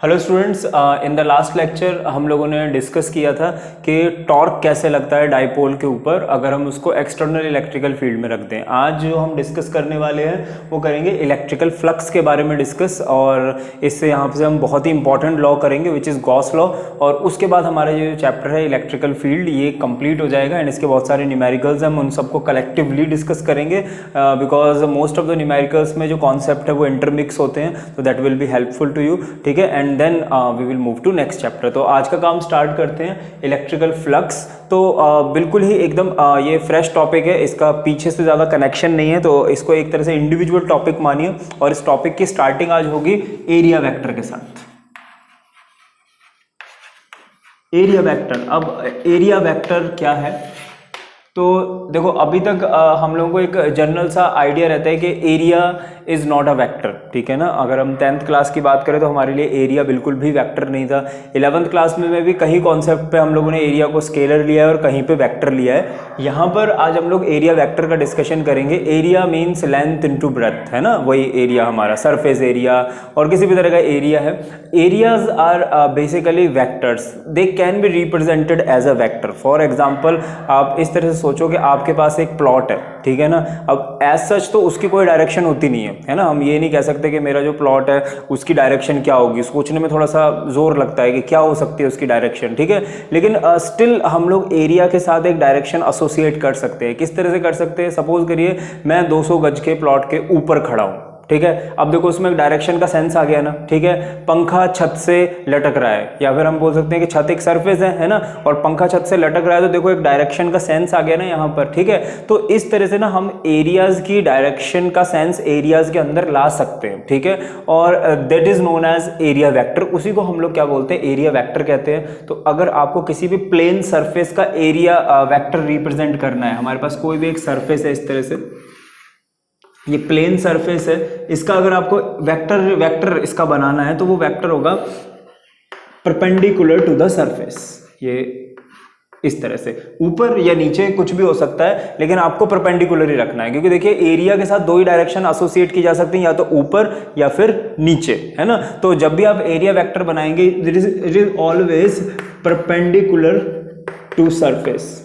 Hello students, in the last lecture हम लोगों ने डिस्कस किया था कि टॉर्क कैसे लगता है डाइपोल के ऊपर अगर हम उसको एक्सटर्नल इलेक्ट्रिकल फील्ड में रख दें। आज जो हम डिस्कस करने वाले हैं वो करेंगे इलेक्ट्रिकल फ्लक्स के बारे में डिस्कस, और इससे यहाँ से हम बहुत ही इंपॉर्टेंट लॉ करेंगे विच इज़ गॉस लॉ। और उसके बाद हमारा जो चैप्टर है इलेक्ट्रिकल फील्ड ये कंप्लीट हो जाएगा एंड इसके बहुत सारे न्यूमेरिकल्स हम उन सबको कलेक्टिवली डिस्कस करेंगे because most of the numericals में जो कॉन्सेप्ट है वो इंटरमिक्स होते हैं, तो that will be helpful to you. ठीक है, and then we will move to next chapter. तो आज का काम स्टार्ट करते हैं इलेक्ट्रिकल फ्लक्स। तो बिल्कुल ही एकदम ये फ्रेश टॉपिक है, इसका पीछे से ज़्यादा कनेक्शन नहीं है, तो इसको एक तरह से इंडिविजुअल टॉपिक मानिए। और इस टॉपिक की स्टार्टिंग आज होगी एरिया वेक्टर के साथ। एरिया वेक्टर, अब एरिया वेक्टर क्या है? तो देखो अभी तक हम लोगों को एक जनरल सा आइडिया रहता है कि area is not a vector. ठीक है ना, अगर हम 10th क्लास की बात करें तो हमारे लिए एरिया बिल्कुल भी वेक्टर नहीं था। 11th क्लास में भी कहीं कॉन्सेप्ट पे हम लोगों ने एरिया को स्केलर लिया है और कहीं पे वेक्टर लिया है। यहाँ पर आज हम लोग एरिया वेक्टर का डिस्कशन करेंगे। Area means length into breadth, है ना, वही एरिया हमारा सरफेस एरिया और किसी भी तरह का एरिया है। Areas are basically vectors, they can be represented as a vector. For example आप इस तरह से सोचो कि आपके पास एक प्लॉट है, ठीक है ना। अब एज सच तो उसकी कोई डायरेक्शन होती नहीं है ना। हम ये नहीं कह सकते कि मेरा जो प्लॉट है उसकी डायरेक्शन क्या होगी, सोचने में थोड़ा सा जोर लगता है कि क्या हो सकती है उसकी डायरेक्शन। ठीक है, लेकिन स्टिल हम लोग एरिया के साथ एक डायरेक्शन एसोसिएट कर सकते हैं। किस तरह से कर सकते हैं? सपोज करिए मैं 200 गज के प्लॉट के ऊपर खड़ा हूँ, ठीक है। अब देखो उसमें एक डायरेक्शन का सेंस आ गया ना, ठीक है। पंखा छत से लटक रहा है, या फिर हम बोल सकते हैं कि छत एक सरफेस है ना, और पंखा छत से लटक रहा है, तो देखो एक डायरेक्शन का सेंस आ गया ना यहाँ पर, ठीक है। तो इस तरह से ना हम एरियाज की डायरेक्शन का सेंस एरियाज के अंदर ला सकते हैं, ठीक है। और that is known as area vector. उसी को हम लोग क्या बोलते हैं? एरिया वेक्टर कहते हैं। तो अगर आपको किसी भी प्लेन सरफेस का एरिया वेक्टर रिप्रेजेंट करना है, हमारे पास कोई भी एक सरफेस है इस तरह से, ये प्लेन सरफेस है, इसका अगर आपको वेक्टर इसका बनाना है तो वो वेक्टर होगा परपेंडिकुलर टू द सरफेस। ये इस तरह से ऊपर या नीचे कुछ भी हो सकता है, लेकिन आपको परपेंडिकुलर ही रखना है, क्योंकि देखिए एरिया के साथ दो ही डायरेक्शन एसोसिएट की जा सकती हैं, या तो ऊपर या फिर नीचे, है ना। तो जब भी आप एरिया वेक्टर बनाएंगे it is always perpendicular to surface.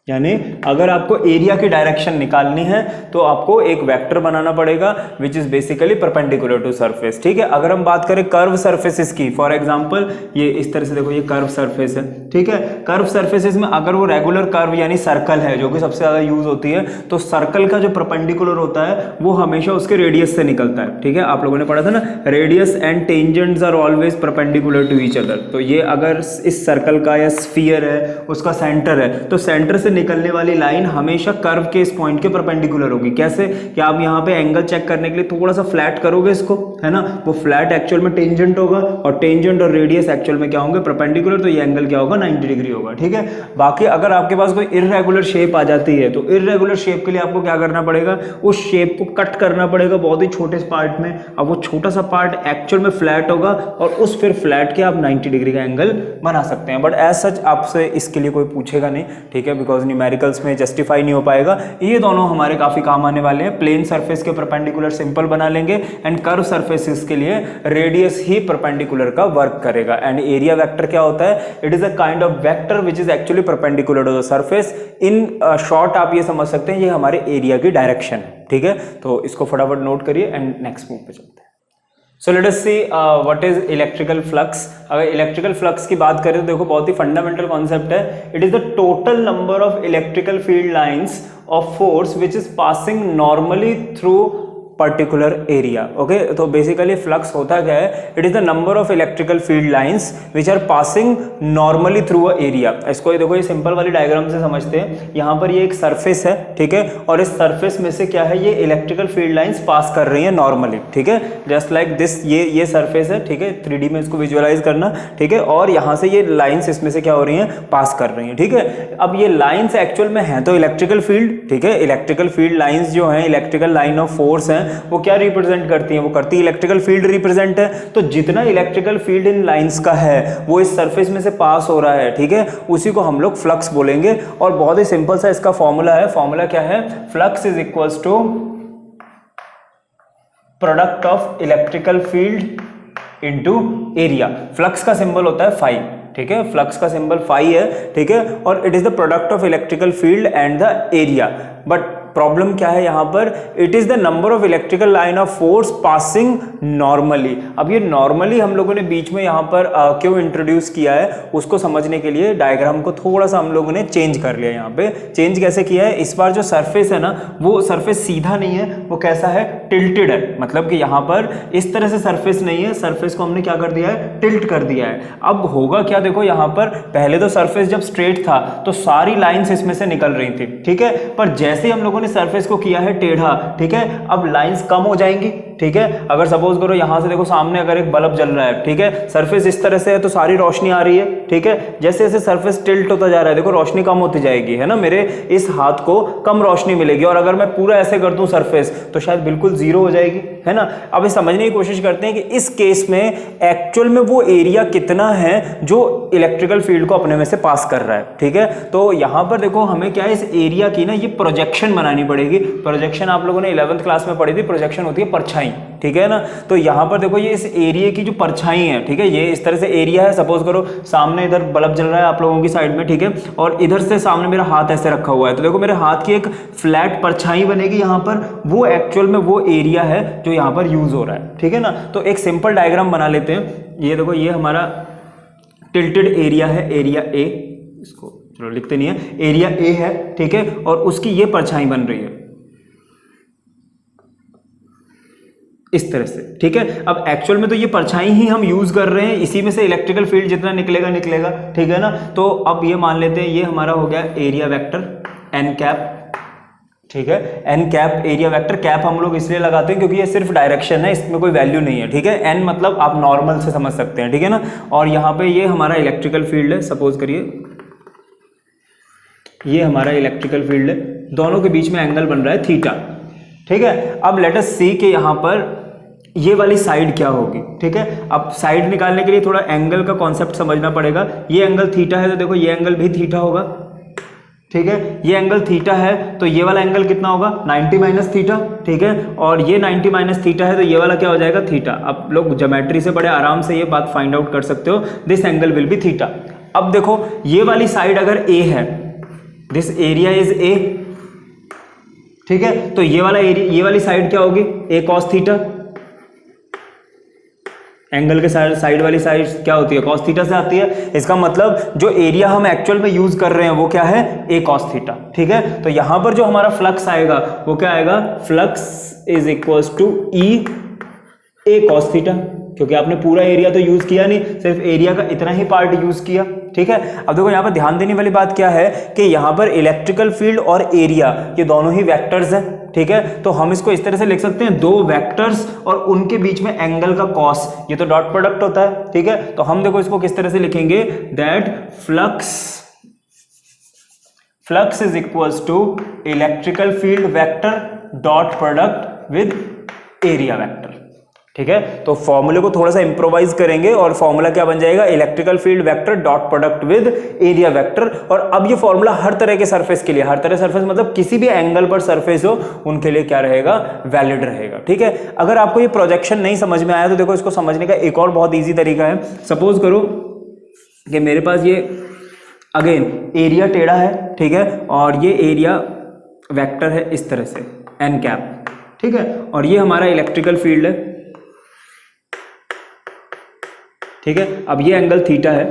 यानी अगर आपको एरिया की डायरेक्शन निकालनी है तो आपको एक वेक्टर बनाना पड़ेगा which is basically perpendicular to surface. ठीक है, अगर हम बात करें कर्व सरफेसेस की, फॉर एग्जांपल ये इस तरह से देखो, ये कर्व सरफेस है, ठीक है। कर्व सरफेसेस में अगर वो रेगुलर कर्व यानी सर्कल है जो कि सबसे ज्यादा यूज होती है, तो सर्कल का जो परपेंडिकुलर होता है वो हमेशा उसके रेडियस से निकलता है, ठीक है। आप लोगों ने पढ़ा था ना, radius and tangents are always perpendicular to each other. तो ये अगर इस सर्कल का या स्फीयर है उसका सेंटर है, तो सेंटर से निकलने वाली लाइन हमेशा कर्व के इस पॉइंट के परपेंडिकुलर होगी। कैसे? कि आप यहाँ पे एंगल चेक करने के लिए थोड़ा सा फ्लैट करोगे इसको, है ना, वो फ्लैट एक्चुअल में टेंजेंट होगा, और टेंजेंट और रेडियस एक्चुअल में क्या होंगे? परपेंडिकुलर। तो ये एंगल क्या होगा? 90 डिग्री होगा, ठीक है। बाकी अगर आपके पास कोई इररेगुलर शेप आ जाती है, तो इररेगुलर शेप के लिए आपको क्या करना पड़ेगा? उस शेप को कट करना पड़ेगा बहुत ही छोटे पार्ट में। अब वो छोटा सा पार्ट एक्चुअल में फ्लैट होगा, और उस फिर फ्लैट के आप 90 डिग्री का एंगल बना सकते हैं। बट एज सच आपसे इसके लिए कोई पूछेगा नहीं, ठीक है, बिकॉज न्यूमेरिकल्स में जस्टिफाई नहीं हो पाएगा। ये दोनों हमारे काफी काम आने वाले हैं। प्लेन सरफेस के परपेंडिकुलर सिंपल बना लेंगे, एंड कर्व सरफेसेस के लिए रेडियस ही परपेंडिकुलर का वर्क करेगा। एंड एरिया वेक्टर क्या होता है? It is a kind of vector which is actually perpendicular to the surface. In short आप ये समझ सकते हैं ये हमारे एरिया की डायरेक्शन है, ठीक है। तो इसको फटाफट नोट करिए एंड नेक्स्ट मूव पे चलते हैं। So let us see what is electrical flux. अगर इलेक्ट्रिकल फ्लक्स की बात करें तो देखो बहुत ही फंडामेंटल कॉन्सेप्ट है। It is the total number of electrical field lines of force which is passing normally through particular area. Okay, तो बेसिकली फ्लक्स होता क्या है? It is the number of electrical field lines which are passing normally through a area. इसको देखो, ये simple वाली diagram से समझते हैं। यहाँ पर ये एक सरफेस है, ठीक है, और इस सरफेस में से क्या है? ये इलेक्ट्रिकल फील्ड लाइंस पास कर रही है नॉर्मली, ठीक है, जस्ट लाइक दिस। ये सरफेस है, ठीक है, 3D में इसको विजुअलाइज करना, ठीक है, और यहाँ से ये लाइंस इसमें से क्या हो रही हैं? पास कर रही हैं, ठीक है। अब ये लाइंस एक्चुअल में है तो इलेक्ट्रिकल फील्ड, ठीक है। इलेक्ट्रिकल फील्ड लाइंस जो है, इलेक्ट्रिकल लाइन ऑफ फोर्स है, वो क्या रिप्रेजेंट करती हैं? वो करती है इलेक्ट्रिकल फील्ड रिप्रेजेंट है। तो जितना इलेक्ट्रिकल फील्ड इन लाइंस का है वो इस सरफेस में से पास हो रहा है, ठीक है, उसी को हम लोग फ्लक्स बोलेंगे। और बहुत ही सिंपल सा इसका फॉर्मूला है। फॉर्मूला क्या है? Flux is equals to product of electrical field into area. Flux का सिंबल होता है फाई, ठीक है, फ्लक्स का सिंबल फाई है, ठीक है, और it is the product of electrical field and the area. But problem क्या है यहां पर, it is the number of electrical line of force passing normally. अब ये नॉर्मली हम लोगों ने बीच में यहां पर क्यों इंट्रोड्यूस किया है, उसको समझने के लिए डायग्राम को थोड़ा सा हम लोगों ने चेंज कर लिया। यहाँ पे चेंज कैसे किया है, इस बार जो सरफेस है ना वो सरफेस सीधा नहीं है, वो कैसा है, टिल्टेड है। मतलब कि यहाँ पर इस तरह से सरफेस नहीं है, सरफेस को हमने क्या कर दिया है, टिल्ट कर दिया है। अब होगा क्या, देखो यहाँ पर पहले तो सरफेस जब स्ट्रेट था तो सारी लाइंस इसमें से निकल रही थी, ठीक है, पर जैसे ही हम लोगों ने सरफेस को किया है टेढ़ा, ठीक है, अब लाइंस कम हो जाएंगी, ठीक है। अगर सपोज करो यहां से देखो सामने अगर एक बल्ब जल रहा है, ठीक है, सरफेस इस तरह से है तो सारी रोशनी आ रही है, ठीक है, जैसे जैसे सरफेस टिल्ट होता जा रहा है देखो रोशनी कम होती जाएगी, है ना, मेरे इस हाथ को कम रोशनी मिलेगी, और अगर मैं पूरा ऐसे कर दूं सरफेस तो शायद बिल्कुल जीरो हो जाएगी, है ना। अब ये समझने की कोशिश करते हैं कि इस केस में एक्चुअल में वो एरिया कितना है जो इलेक्ट्रिकल फील्ड को अपने में से पास कर रहा है, ठीक है। तो यहां पर देखो हमें क्या है, इस एरिया की ना ये प्रोजेक्शन बनानी पड़ेगी। प्रोजेक्शन आप लोगों ने 11th क्लास में पढ़ी थी, प्रोजेक्शन होती है परछाई, ठीक है ना। तो यहां पर देखो ये इस एरिया की जो परछाई है, ठीक है, ये इस तरह से एरिया है। सपोज करो सामने इधर बल्ब जल रहा है आप लोगों की साइड में, ठीक है, और इधर से सामने मेरा हाथ ऐसे रखा हुआ है, तो देखो मेरे हाथ की एक फ्लैट परछाई बनेगी यहां पर, वो एक्चुअल में वो एरिया है जो यहां पर यूज हो रहा है, ठीक है ना। तो एक सिंपल डायग्राम बना लेते हैं। ये देखो ये हमारा टिल्टेड एरिया है, एरिया ए, इसको चलो लिखते नहीं है, एरिया ए है, ठीक है, और उसकी ये परछाई बन रही है इस तरह से, ठीक है। अब एक्चुअल में तो ये परछाई ही हम यूज कर रहे हैं, इसी में से इलेक्ट्रिकल फील्ड जितना निकलेगा निकलेगा, ठीक है ना। तो अब ये मान लेते हैं ये हमारा हो गया एरिया वेक्टर एन कैप, ठीक है, n cap area vector. Cap हम लोग इसलिए लगाते हैं क्योंकि ये सिर्फ डायरेक्शन है, इसमें कोई वैल्यू नहीं है, ठीक है। एन मतलब आप नॉर्मल से समझ सकते हैं, ठीक है ना। और यहाँ पे ये हमारा इलेक्ट्रिकल फील्ड है, सपोज करिए ये हमारा इलेक्ट्रिकल फील्ड है, दोनों के बीच में एंगल बन रहा है थीटा, ठीक है। अब लेट अस सी के यहाँ पर ये वाली साइड क्या होगी, ठीक है। अब साइड निकालने के लिए थोड़ा एंगल का कॉन्सेप्ट समझना पड़ेगा। ये एंगल थीटा है तो देखो ये एंगल भी थीटा होगा, ठीक है। ये एंगल थीटा है तो ये वाला एंगल कितना होगा, 90 माइनस थीटा, ठीक है। और ये 90 माइनस थीटा है तो ये वाला क्या हो जाएगा, थीटा। अब लोग ज्योमेट्री से बड़े आराम से ये बात फाइंड आउट कर सकते हो, this angle will be theta. अब देखो ये वाली साइड अगर ए है, दिस एरिया इज ए, ठीक है, तो ये वाला एरिया, ये वाली साइड क्या होगी, ए कॉस थीटा। एंगल के साइड वाली साइड क्या होती है, कॉस थीटा से आती है। इसका मतलब जो एरिया हम एक्चुअल में यूज कर रहे हैं वो क्या है, ए कॉस थीटा, ठीक है। तो यहां पर जो हमारा फ्लक्स आएगा वो क्या आएगा, flux is equals to E A cos theta, क्योंकि आपने पूरा एरिया तो यूज किया नहीं, सिर्फ एरिया का इतना ही पार्ट यूज किया, ठीक है। अब देखो यहाँ पर ध्यान देने वाली बात क्या है कि यहाँ पर इलेक्ट्रिकल फील्ड और एरिया ये दोनों ही वेक्टर्स हैं, ठीक है। तो हम इसको इस तरह से लिख सकते हैं, दो वेक्टर्स और उनके बीच में एंगल का कॉस, ये तो डॉट प्रोडक्ट होता है, ठीक है। तो हम देखो इसको किस तरह से लिखेंगे, that flux is equals to electrical field vector dot product with area vector, ठीक है। तो फॉर्मूले को थोड़ा सा इंप्रोवाइज करेंगे और फॉर्मूला क्या बन जाएगा, electrical field vector dot product with area vector. और अब ये फॉर्मूला हर तरह के सरफेस के लिए, हर तरह सरफेस मतलब किसी भी एंगल पर सरफेस हो उनके लिए क्या रहेगा, वैलिड रहेगा, ठीक है। अगर आपको ये प्रोजेक्शन नहीं समझ में आया तो देखो इसको समझने का एक और बहुत ईजी तरीका है। सपोज करो कि मेरे पास ये अगेन एरिया टेढ़ा है, ठीक है, और ये एरिया वेक्टर है इस तरह से एन कैप, ठीक है, और ये हमारा इलेक्ट्रिकल फील्ड है, ठीक है। अब ये एंगल थीटा है।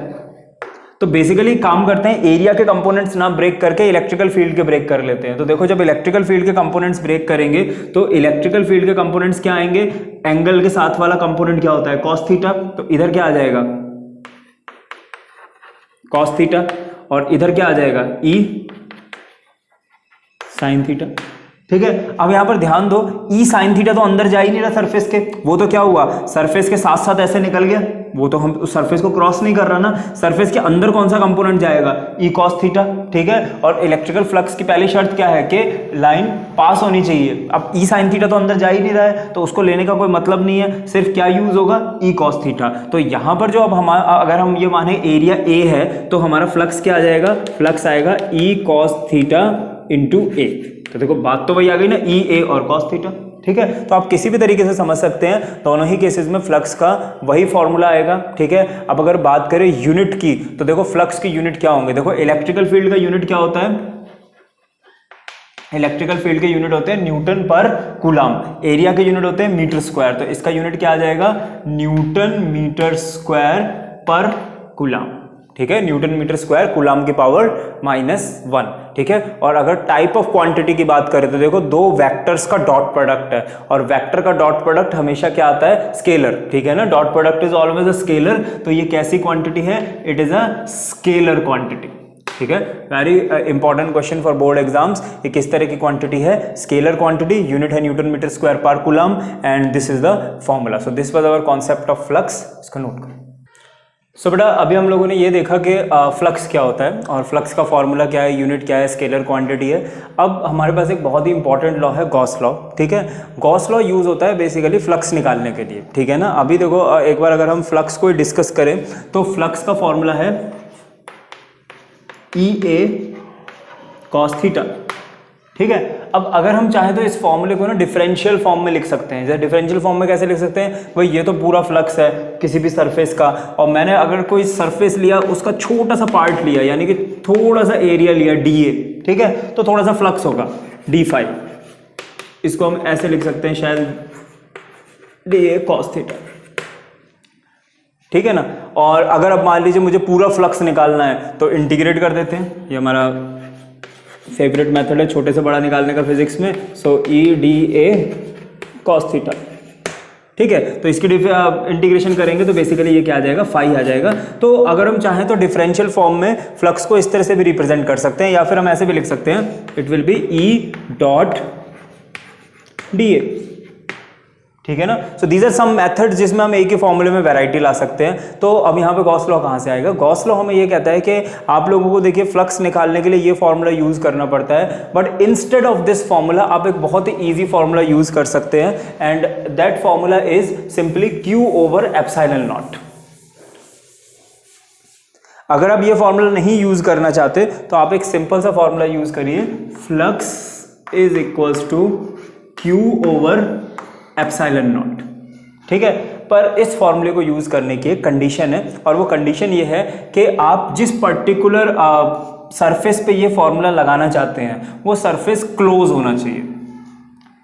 तो बेसिकली काम करते हैं, एरिया के कंपोनेंट्स ना ब्रेक करके इलेक्ट्रिकल फील्ड के ब्रेक कर लेते हैं। तो देखो जब इलेक्ट्रिकल फील्ड के कंपोनेंट्स ब्रेक करेंगे तो इलेक्ट्रिकल फील्ड के कंपोनेंट्स क्या आएंगे, एंगल के साथ वाला कंपोनेंट क्या होता है, कॉस थीटा। तो इधर क्या आ जाएगा, कॉस थीटा, और इधर क्या आ जाएगा, ई साइन थीटा, ठीक है। अब यहां पर ध्यान दो, ई साइन थीटा तो अंदर जा ही नहीं रहा सरफेस के, वो तो क्या हुआ, सरफेस के साथ साथ ऐसे निकल गया, वो तो हम उस सरफेस को क्रॉस नहीं कर रहा ना। सरफेस के अंदर कौन सा कंपोनेंट जाएगा, ई कॉस थीटा, ठीक है। और इलेक्ट्रिकल फ्लक्स की पहली शर्त क्या है कि लाइन पास होनी चाहिए। अब ई साइन थीटा तो अंदर जा ही नहीं रहा है तो उसको लेने का कोई मतलब नहीं है, सिर्फ क्या यूज होगा, ई कॉस थीटा। तो यहां पर जो अब हमारा, अगर हम ये माने एरिया ए है तो हमारा फ्लक्स क्या आ जाएगा, फ्लक्स आएगा ई कॉस थीटा इंटू ए। तो देखो बात तो वही आ गई ना, ई ए और कॉस थीटा, ठीक है। तो आप किसी भी तरीके से समझ सकते हैं, दोनों ही केसेस में फ्लक्स का वही फॉर्मूला आएगा, ठीक है। अब अगर बात करें यूनिट की, तो देखो फ्लक्स की यूनिट क्या होंगे, देखो इलेक्ट्रिकल फील्ड का यूनिट क्या होता है, इलेक्ट्रिकल फील्ड के यूनिट होते हैं न्यूटन पर कूलम, एरिया के यूनिट होते हैं मीटर स्क्वायर, तो इसका यूनिट क्या आ जाएगा, न्यूटन मीटर स्क्वायर पर कूलम, ठीक है। न्यूटन मीटर स्क्वायर कूलम की पावर -1, ठीक है। और अगर टाइप ऑफ क्वांटिटी की बात करें तो देखो दो वेक्टर्स का डॉट प्रोडक्ट है, और वेक्टर का डॉट प्रोडक्ट हमेशा क्या आता है, स्केलर, ठीक है ना। Dot product is always a scalar, तो ये कैसी क्वांटिटी है, it is a scalar quantity, ठीक है। Very important question for board exams, ये किस तरह की क्वांटिटी है, स्केलर क्वांटिटी, यूनिट है न्यूटन मीटर स्क्वायर पर coulomb, and this is the formula. So this was our concept of flux, इसको नोट करो। सो बेटा अभी हम लोगों ने ये देखा कि फ्लक्स क्या होता है और फ्लक्स का फॉर्मूला क्या है, यूनिट क्या है, स्केलर क्वांटिटी है। अब हमारे पास एक बहुत ही इंपॉर्टेंट लॉ है, गॉस लॉ, ठीक है। गॉस लॉ यूज होता है बेसिकली फ्लक्स निकालने के लिए, ठीक है ना। अभी देखो एक बार अगर हम फ्लक्स को डिस्कस करें तो फ्लक्स का फॉर्मूला है EA cos थीटा, ठीक है। अब अगर हम चाहें तो इस फॉर्मूले को ना डिफरेंशियल फॉर्म में लिख सकते हैं। जैसे डिफरेंशियल फॉर्म में कैसे लिख सकते हैं, भाई ये तो पूरा फ्लक्स है किसी भी सरफेस का, और मैंने अगर कोई सरफेस लिया उसका छोटा सा पार्ट लिया, यानी कि थोड़ा सा एरिया लिया DA, ठीक है, तो थोड़ा सा फ्लक्स होगा d5, इसको हम ऐसे लिख सकते हैं शायद DA cos थीटा, ठीक है ना। और अगर अब मान लीजिए मुझे पूरा फ्लक्स निकालना है तो इंटीग्रेट कर देते हैं, ये हमारा फेवरेट मेथड है छोटे से बड़ा निकालने का फिजिक्स में। सो EDA cos थीटा, ठीक है। तो इसकी इंटीग्रेशन करेंगे तो बेसिकली ये क्या आ जाएगा, फाई आ जाएगा। तो अगर हम चाहें तो डिफरेंशियल फॉर्म में फ्लक्स को इस तरह से भी रिप्रेजेंट कर सकते हैं, या फिर हम ऐसे भी लिख सकते हैं, इट विल बी E.DA, ठीक है ना। So these are some methods जिसमें हम एक ही फॉर्मूले में वैरायटी ला सकते हैं। तो अब यहाँ पे गॉस लॉ कहाँ से आएगा, गॉस लॉ हमें ये कहता है कि आप लोगों को देखिए फ्लक्स निकालने के लिए ये फॉर्मूला यूज करना पड़ता है, but instead of this formula आप एक बहुत ही इजी फॉर्मूला यूज कर सकते हैं, and that formula is simply Q/ε0। अगर आप ये फॉर्मूला नहीं यूज करना चाहते तो आप एक सिंपल सा फॉर्मूला यूज करिए, flux is equals to Q/ε0, ठीक है। पर इस फॉर्मूले को यूज करने की एक कंडीशन है, और वो कंडीशन ये है कि आप जिस पर्टिकुलर सरफेस पे ये फॉर्मूला लगाना चाहते हैं वो सरफेस क्लोज होना चाहिए,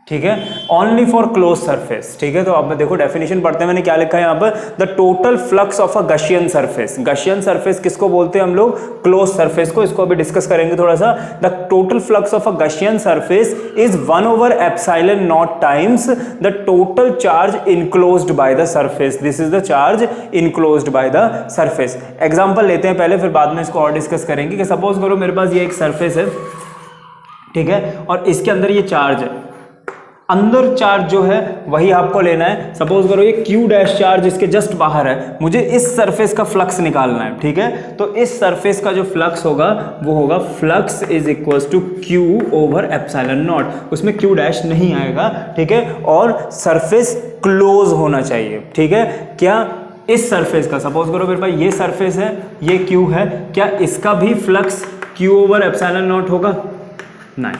ठीक है, ओनली फॉर क्लोज सरफेस, ठीक है। तो अब देखो डेफिनेशन पढ़ते हैं, मैंने क्या लिखा है यहाँ पर, the total flux of a Gaussian surface. Gaussian surface किसको बोलते हैं हम लोग, क्लोज सरफेस को, इसको अभी डिस्कस करेंगे थोड़ा सा। The total flux of a Gaussian surface is 1/ε0 times the total charge enclosed by the surface. This is the charge enclosed by the surface. Example लेते हैं पहले, फिर बाद में इसको और डिस्कस करेंगे। कि सपोज करो मेरे पास ये एक सरफेस है, ठीक है, और इसके अंदर ये चार्ज है, अंदर चार्ज जो है वही आपको लेना है। सपोज करो ये Q' चार्ज इसके जस्ट बाहर है, मुझे इस सरफेस का फ्लक्स निकालना है, ठीक है। तो इस सरफेस का जो फ्लक्स होगा वो होगा flux is equals to Q/ε0, उसमें Q' नहीं आएगा, ठीक है। और सरफेस क्लोज होना चाहिए, ठीक है। क्या इस सरफेस का, सपोज करो मेरे पास ये सरफेस है, ये Q है, क्या इसका भी फ्लक्स Q/ε0 होगा, नहीं,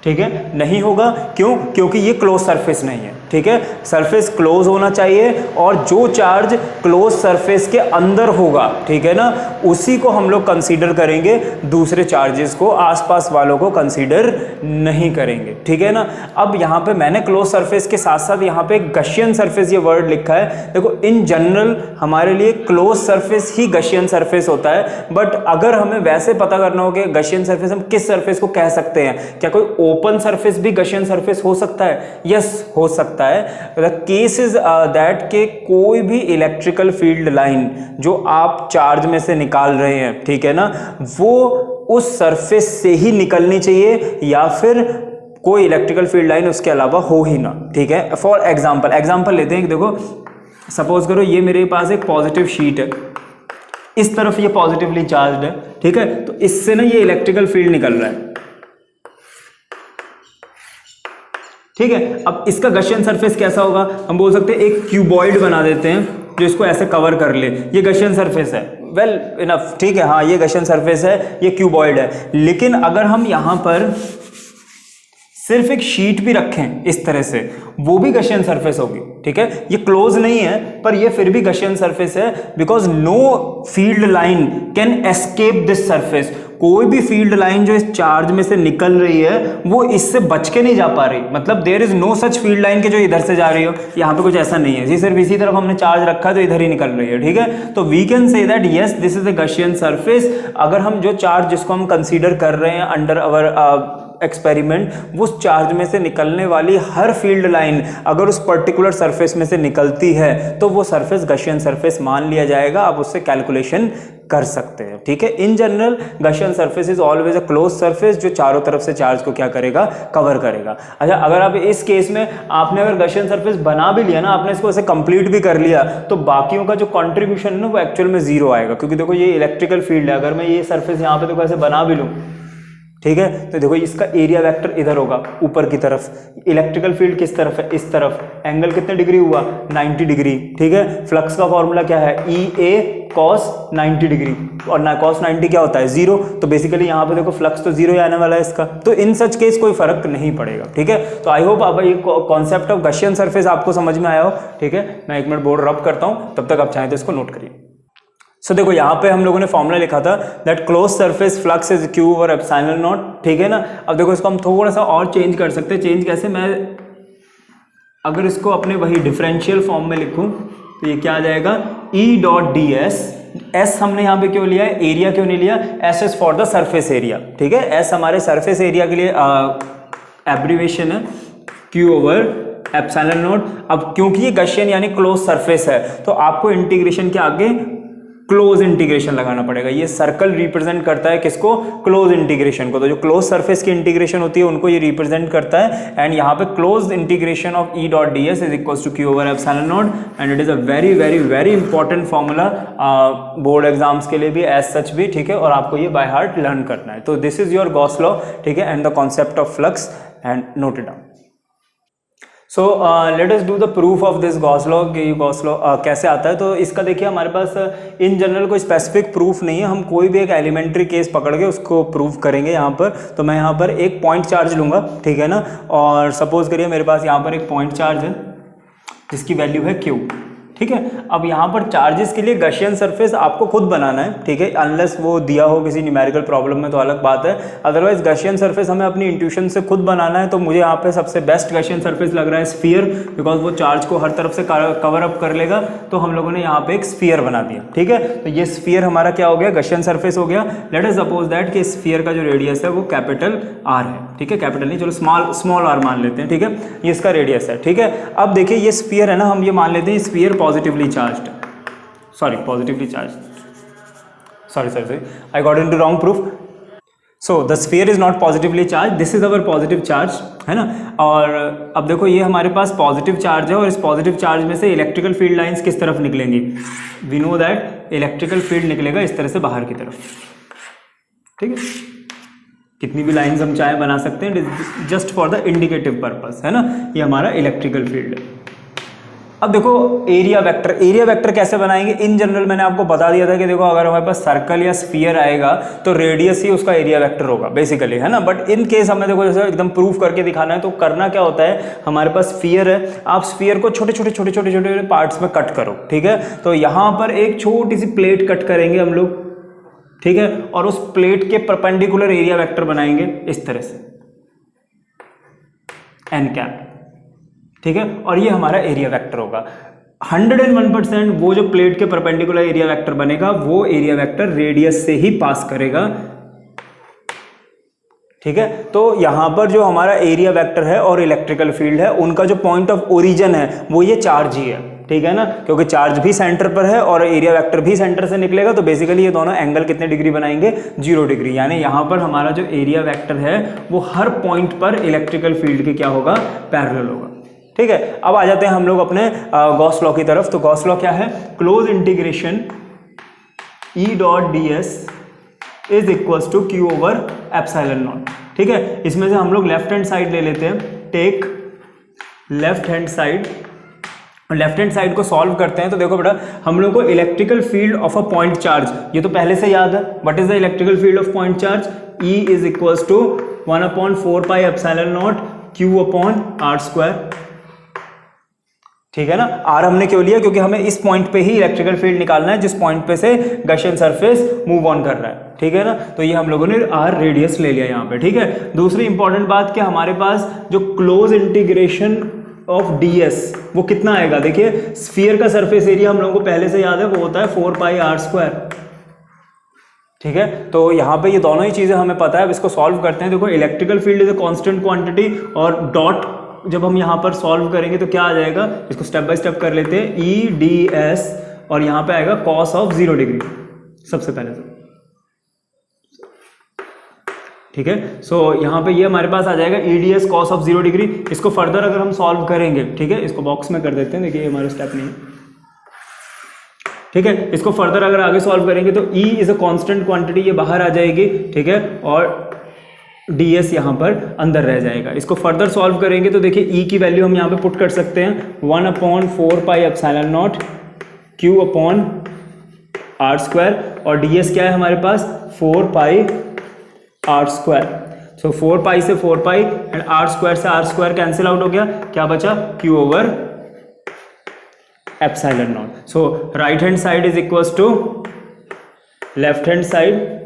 ठीक है, नहीं होगा। क्यों, क्योंकि ये क्लोज सरफेस नहीं है, ठीक है। सरफेस क्लोज होना चाहिए, और जो चार्ज क्लोज सरफेस के अंदर होगा, ठीक है ना, उसी को हम लोग कंसीडर करेंगे, दूसरे चार्जेस को, आसपास वालों को कंसीडर नहीं करेंगे, ठीक है ना। अब यहाँ पे मैंने क्लोज सरफेस के साथ साथ यहाँ पे गशियन सरफेस ये वर्ड लिखा है। देखो इन जनरल हमारे लिए क्लोज सरफेस ही गशियन सरफेस होता है, बट अगर हमें वैसे पता करना हो कि गशियन सरफेस हम किस सरफेस को कह सकते हैं, क्या कोई ओपन सरफेस भी गशियन सरफेस हो सकता है, यस हो सकता है। द केस इज दैट के कोई भी इलेक्ट्रिकल फील्ड लाइन जो आप चार्ज में से निकाल रहे हैं, ठीक है ना, वो उस सरफेस से ही निकलनी चाहिए, या फिर कोई इलेक्ट्रिकल फील्ड लाइन उसके अलावा हो ही ना, ठीक है। फॉर एग्जांपल लेते हैं। देखो सपोज करो ये मेरे पास एक पॉजिटिव शीट है, इस तरफ ये पॉजिटिवली चार्ज्ड है, ठीक है, तो इससे ना ये इलेक्ट्रिकल फील्ड निकल रहा है, ठीक है। अब इसका गशियन सरफेस कैसा होगा, हम बोल सकते हैं एक क्यूबॉइड बना देते हैं जो इसको ऐसे कवर कर ले, ये गशियन सरफेस है, वेल इनफ, ठीक है, हाँ ये गशियन सरफेस है, ये क्यूबॉइड है। लेकिन अगर हम यहाँ पर सिर्फ एक शीट भी रखें इस तरह से, वो भी गशियन सरफेस होगी, ठीक है। ये क्लोज नहीं है पर ये फिर भी गशियन सरफेस है, because know field line can escape this surface. कोई भी फील्ड लाइन जो इस चार्ज में से निकल रही है वो इससे बच के नहीं जा पा रही, मतलब there is no such field line के जो इधर से जा रही हो, यहाँ पे कुछ ऐसा नहीं है जी, सिर्फ इसी तरफ हमने चार्ज रखा है तो इधर ही निकल रही है, ठीक है। तो we can say that yes this is a Gaussian surface. अगर हम जो चार्ज जिसको हम कंसीडर कर रहे हैं अंडर अवर एक्सपेरिमेंट, वो उस चार्ज में से निकलने वाली हर फील्ड लाइन अगर उस पर्टिकुलर सरफेस में से निकलती है तो वो सरफेस गशियन सरफेस मान लिया जाएगा, आप उससे कैलकुलेशन कर सकते हैं, ठीक है। In general Gaussian surface is always a close surface जो चारों तरफ से चार्ज को क्या करेगा, कवर करेगा। अच्छा, अगर आप इस केस में आपने अगर गशियन सरफेस बना भी लिया ना, आपने इसको ऐसे कंप्लीट भी कर लिया, तो बाकियों का जो कंट्रीब्यूशन है ना वो एक्चुअल में जीरो आएगा, क्योंकि देखो ये इलेक्ट्रिकल फील्ड है। अगर मैं ये सरफेस यहाँ पे देखो ऐसे बना भी लूँ, ठीक है, तो देखो इसका एरिया वेक्टर इधर होगा ऊपर की तरफ, इलेक्ट्रिकल फील्ड किस तरफ है, इस तरफ, एंगल कितने डिग्री हुआ, 90 डिग्री, ठीक है। फ्लक्स का फॉर्मूला क्या है, ई ए कॉस 90 डिग्री, और ना कॉस 90 क्या होता है, जीरो, तो बेसिकली यहाँ पे देखो फ्लक्स तो जीरो ही आने वाला है इसका, तो इन सच केस कोई फर्क नहीं पड़ेगा, ठीक है। तो आई होप आप ये कॉन्सेप्ट ऑफ गशियन सरफेस आपको समझ में आया हो, ठीक है। मैं एक मिनट बोर्ड रब करता हूँ, तब तक आप चाहें तो इसको नोट करिए। सो देखो यहाँ पे हम लोगों ने फॉर्मूला लिखा था that close surface flux is Q over epsilon naught, ठीक है ना। अब देखो इसको हम थोड़ा सा और चेंज कर सकते हैं। चेंज कैसे, मैं अगर इसको अपने वही डिफरेंशियल फॉर्म में लिखूं तो ये क्या आ जाएगा, ई डॉट डी एस। एस हमने यहाँ पे क्यों लिया है, एरिया क्यों नहीं लिया, S is for the surface area, ठीक है। एस हमारे सरफेस एरिया के लिए एब्रीविएशन है, क्यू ओवर एप्सिलॉन नॉट। अब क्योंकि ये गशियन यानी क्लोज सरफेस है तो आपको इंटीग्रेशन के आगे क्लोज इंटीग्रेशन लगाना पड़ेगा। ये सर्कल रिप्रेजेंट करता है किसको, क्लोज इंटीग्रेशन को, तो जो क्लोज सरफेस की इंटीग्रेशन होती है उनको ये रिप्रेजेंट करता है। एंड यहाँ पे close integration of E dot D S is equal to Q over epsilon naught, and it is a very very very important formula board exams के लिए भी, एज सच भी, ठीक है। और आपको ये बाय हार्ट लर्न करना है। तो this is your Gauss law, ठीक है, and the concept of flux, and note it down. So let us do the proof of this Gauss law. कि गॉस लॉ कैसे आता है, तो इसका देखिए हमारे पास इन जनरल कोई स्पेसिफिक प्रूफ नहीं है, हम कोई भी एक एलिमेंट्री केस पकड़ के उसको प्रूफ करेंगे यहाँ पर। तो मैं यहाँ पर एक पॉइंट चार्ज लूँगा, ठीक है ना, और सपोज करिए मेरे पास यहाँ पर एक पॉइंट चार्ज है जिसकी वैल्यू है क्यू, ठीक है। अब यहाँ पर चार्जेस के लिए गशियन सरफेस आपको खुद बनाना है, ठीक है, अनलेस वो दिया हो किसी न्यूमेरिकल प्रॉब्लम में तो अलग बात है, अदरवाइज गशियन सरफेस हमें अपनी इंट्यूशन से खुद बनाना है। तो मुझे यहाँ पे सबसे बेस्ट गशियन सरफेस लग रहा है स्फीयर, बिकॉज वो चार्ज को हर तरफ से कवर अप कर लेगा। तो हम लोगों ने यहाँ पे एक स्फीयर बना दिया, ठीक है। तो ये स्फीयर हमारा क्या हो गया, गशियन सरफेस हो गया। लेट अस सपोज दैट कि स्फीयर का जो रेडियस है वो कैपिटल आर है, ठीक है, कैपिटल नहीं, चलो स्मॉल आर मान लेते हैं, ठीक है, ये इसका रेडियस है, ठीक है। अब देखिए ये स्फीयर है ना, हम ये मान लेते हैं sphere positively charged, positively charged, sorry, I got into wrong proof. So the sphere is not positively charged, this is our positive charge, है ना। और अब देखो ये हमारे पास पॉजिटिव चार्ज है, और इस पॉजिटिव चार्ज में से इलेक्ट्रिकल फील्ड लाइंस किस तरफ निकलेंगी, we know that electrical field निकलेगा इस तरह से बाहर की तरफ, ठीक है। कितनी भी लाइंस हम चाहे बना सकते हैं, just for the indicative purpose, है ना। ये हमारा इलेक्ट्रिकल फील्ड है। अब देखो एरिया वेक्टर कैसे बनाएंगे, इन जनरल मैंने आपको बता दिया था कि देखो अगर हमारे पास सर्कल या स्फीयर आएगा तो रेडियस ही उसका एरिया वेक्टर होगा बेसिकली, है ना। बट इन केस हमें देखो जैसे एकदम प्रूफ करके दिखाना है, तो करना क्या होता है, हमारे पास स्फीयर है, आप स्फीयर को छोटे छोटे पार्ट्स में कट करो, ठीक है। तो यहाँ पर एक छोटी सी प्लेट कट करेंगे हम लोग, ठीक है, और उस प्लेट के परपेंडिकुलर एरिया वेक्टर बनाएंगे इस तरह से, एन कैप, ठीक है। और ये हमारा एरिया वेक्टर होगा। 101% वो जो प्लेट के परपेंडिकुलर एरिया वेक्टर बनेगा वो एरिया वेक्टर रेडियस से ही पास करेगा, ठीक है। तो यहां पर जो हमारा एरिया वेक्टर है और इलेक्ट्रिकल फील्ड है उनका जो पॉइंट ऑफ ओरिजिन है वो ये चार्ज ही है, ठीक है ना, क्योंकि चार्ज भी सेंटर पर है और एरिया वेक्टर भी सेंटर से निकलेगा। तो बेसिकली ये दोनों एंगल कितने डिग्री बनाएंगे, 0 डिग्री, यानी यहाँ पर हमारा जो एरिया वेक्टर है वो हर पॉइंट पर इलेक्ट्रिकल फील्ड के क्या होगा, पैरेलल होगा, ठीक है। अब आ जाते हैं हम लोग अपने गॉस लॉ की तरफ। तो गॉस लॉ क्या है, close integration E dot D S is equals to Q over epsilon naught, ठीक है। इसमें से हम लोग लेफ्ट हैंड साइड ले लेते हैं, take left hand side, left hand side को सॉल्व करते हैं। तो देखो बेटा हम लोग को electrical field of a point charge ये तो पहले से याद है, what is the electrical field of point charge, E is equals to 1/4 pi epsilon naught Q upon R square, ठीक है ना। आर हमने क्यों लिया, क्योंकि हमें इस पॉइंट पे ही इलेक्ट्रिकल फील्ड निकालना है जिस पॉइंट पे से गॉसियन सरफेस मूव ऑन कर रहा है, ठीक है ना। तो ये हम लोगों ने आर रेडियस ले लिया यहाँ पे, ठीक है। दूसरी इंपॉर्टेंट बात कि हमारे पास जो क्लोज इंटीग्रेशन ऑफ ds वो कितना आएगा, देखिए स्फीयर का सरफेस एरिया हम लोगों को पहले से याद है, वो होता है 4 पाई आर स्क्वायर, ठीक है। तो यहाँ पे ये दोनों ही चीजें हमें पता है। अब इसको सॉल्व करते हैं। देखो electrical field is a constant quantity, और डॉट जब हम यहाँ पर सॉल्व करेंगे तो क्या आ जाएगा, इसको स्टेप बाय स्टेप कर लेते हैं। ई डी एस और यहाँ पे आएगा कॉस ऑफ 0 डिग्री सबसे पहले तो, ठीक है। सो यहाँ पे ये हमारे पास आ जाएगा E D S cos of 0 degree. इसको फर्दर अगर हम सॉल्व करेंगे, ठीक है, इसको बॉक्स में कर देते हैं, देखिए हमारा स्टेप नहीं है, ठीक है। इसको फर्दर अगर आगे सॉल्व करेंगे तो E is a constant quantity, ये बाहर आ जाएगी, ठीक है, और ds यहाँ पर अंदर रह जाएगा। इसको फर्दर सॉल्व करेंगे तो देखिए E की वैल्यू हम यहाँ पे पुट कर सकते हैं 1 upon 4 pi epsilon naught Q upon R square, और ds क्या है हमारे पास 4 पाई आर स्क्वायर। सो 4 पाई से 4 pi and R square cancel out हो गया, क्या बचा Q over epsilon naught. So right hand side is equals to left hand side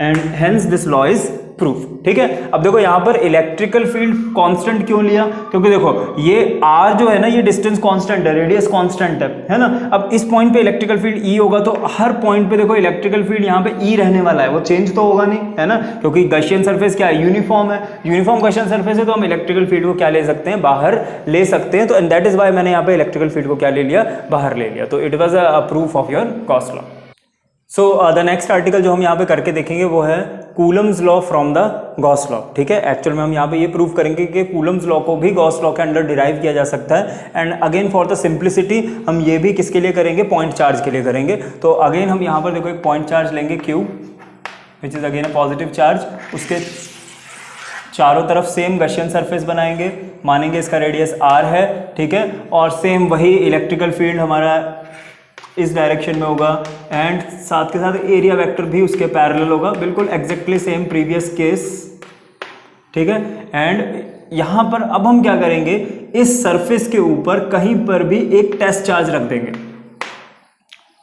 and hence this law is proof, ठीक है। अब देखो यहाँ पर इलेक्ट्रिकल फील्ड कांस्टेंट क्यों लिया, क्योंकि देखो ये r जो है ना, ये डिस्टेंस कांस्टेंट है, रेडियस कांस्टेंट है ना। अब इस पॉइंट पे इलेक्ट्रिकल फील्ड E होगा तो हर पॉइंट पे देखो इलेक्ट्रिकल फील्ड यहाँ पे E रहने वाला है, वो चेंज तो होगा नहीं, है ना, क्योंकि गॉसियन सरफेस क्या है, यूनिफॉर्म है। यूनिफॉर्म गॉसियन सरफेस है तो हम इलेक्ट्रिकल फील्ड को क्या ले सकते हैं, बाहर ले सकते हैं। तो एंड दैट इज वाई मैंने यहाँ पे इलेक्ट्रिकल फील्ड को क्या ले लिया, बाहर ले लिया। तो it was a proof of your Gauss law. So the next article जो हम यहाँ पे करके देखेंगे वो है Coulomb's law from the Gauss law, ठीक है। एक्चुअल में हम यहाँ पे ये प्रूव करेंगे कि कूलम्स लॉ को भी गॉस लॉ के अंडर डिराइव किया जा सकता है। And again for the simplicity हम ये भी किसके लिए करेंगे, पॉइंट चार्ज के लिए करेंगे। तो अगेन हम यहाँ पर देखो एक पॉइंट चार्ज लेंगे Q which is again a positive charge, उसके चारों तरफ सेम गॉसियन सरफेस बनाएंगे, मानेंगे इसका रेडियस r है, ठीक है, और सेम वही इलेक्ट्रिकल फील्ड हमारा इस डायरेक्शन में होगा एंड साथ के साथ एरिया वेक्टर भी उसके पैरेलल होगा, बिल्कुल एग्जैक्टली सेम प्रीवियस केस, ठीक है। एंड यहाँ पर अब हम क्या करेंगे, इस सरफेस के ऊपर कहीं पर भी एक टेस्ट चार्ज रख देंगे,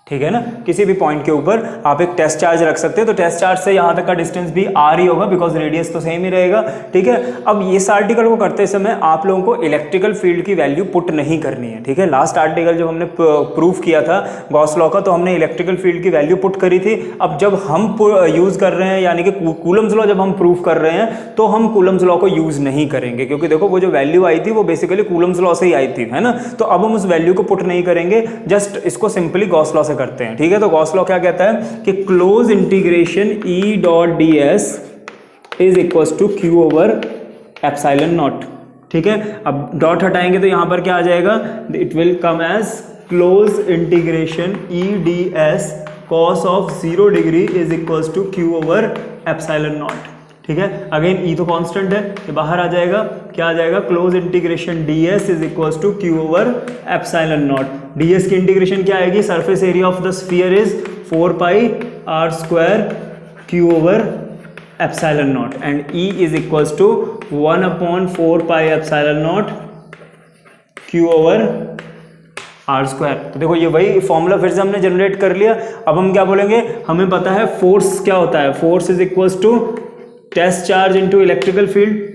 ठीक है ना। किसी भी पॉइंट के ऊपर आप एक टेस्ट चार्ज रख सकते हैं। तो टेस्ट चार्ज से यहाँ तक का डिस्टेंस भी r ही होगा, बिकॉज रेडियस तो सेम ही रहेगा, ठीक है। अब इस आर्टिकल को करते समय आप लोगों को इलेक्ट्रिकल फील्ड की वैल्यू पुट नहीं करनी है, ठीक है। लास्ट आर्टिकल जब हमने प्रूफ किया था गॉस लॉ का, तो हमने इलेक्ट्रिकल फील्ड की वैल्यू पुट करी थी। अब जब हम यूज कर रहे हैं, यानी कि कूलम्स लॉ जब हम प्रूफ कर रहे हैं, तो हम कूलम्स लॉ को यूज नहीं करेंगे, क्योंकि देखो वो जो वैल्यू आई थी वो बेसिकली कूलम्स लॉ से ही आई थी, है ना। तो अब हम उस वैल्यू को पुट नहीं करेंगे, जस्ट इसको सिंपली गॉस लॉ से करते हैं, ठीक है। तो गॉस लॉ क्या कहता है कि close integration E dot ds is equals to Q over epsilon naught, ठीक है। अब डॉट हटाएंगे तो यहां पर क्या आ जाएगा, it will come as close integration E ds cos of 0 degree is equals to Q over epsilon naught, ठीक है। अगेन E तो कांस्टेंट है, ये बाहर आ जाएगा, क्या आ जाएगा, close integration ds is equals to Q over epsilon naught. ds की इंटीग्रेशन क्या आएगी, surface area of the sphere is 4 pi r square Q over epsilon naught and E is equals to 1 upon 4 pi epsilon naught Q over R square. तो देखो ये वही formula फिर से हमने जनरेट कर लिया। अब हम क्या बोलेंगे, हमें पता है फोर्स क्या होता है, force is equals to test charge into electrical field,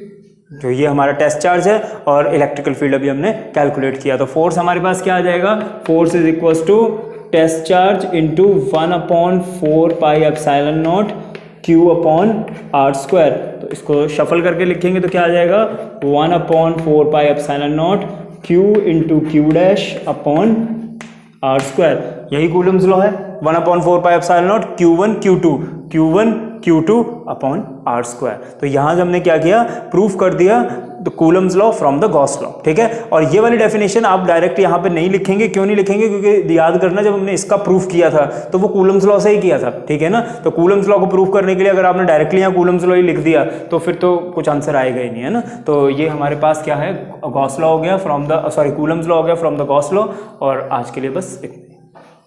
जो ये हमारा टेस्ट चार्ज है, और इलेक्ट्रिकल फील्ड अभी हमने कैलकुलेट किया। तो फोर्स हमारे पास क्या आ जाएगा, force is equals to test charge into 1 upon 4 pi epsilon naught Q upon R square. तो इसको शफल करके लिखेंगे तो क्या आ जाएगा, 1 upon 4 pi epsilon naught Q into Q dash upon R square. यही कूलम्स लॉ है, 1 upon 4 pi epsilon naught Q1 Q2 upon R square. तो यहां हमने क्या किया, प्रूफ कर दिया the Coulomb's law from the Gauss law, ठीक है। और ये वाली डेफिनेशन आप डायरेक्ट यहाँ पे नहीं लिखेंगे, क्यों नहीं लिखेंगे, क्योंकि याद करना जब हमने इसका प्रूफ किया था तो वो कूलम्स लॉ से ही किया था, ठीक है ना। तो कूलम्स लॉ को प्रूफ करने के लिए अगर आपने डायरेक्टली यहाँ कूलम्स लॉ ही लिख दिया तो फिर तो कुछ आंसर आएगा ही नहीं, है ना। तो ये हमारे पास क्या है, गॉस लॉ हो गया फ्रॉम द कूलम्स लॉ हो गया फ्रॉम द गॉस लॉ। और आज के लिए बस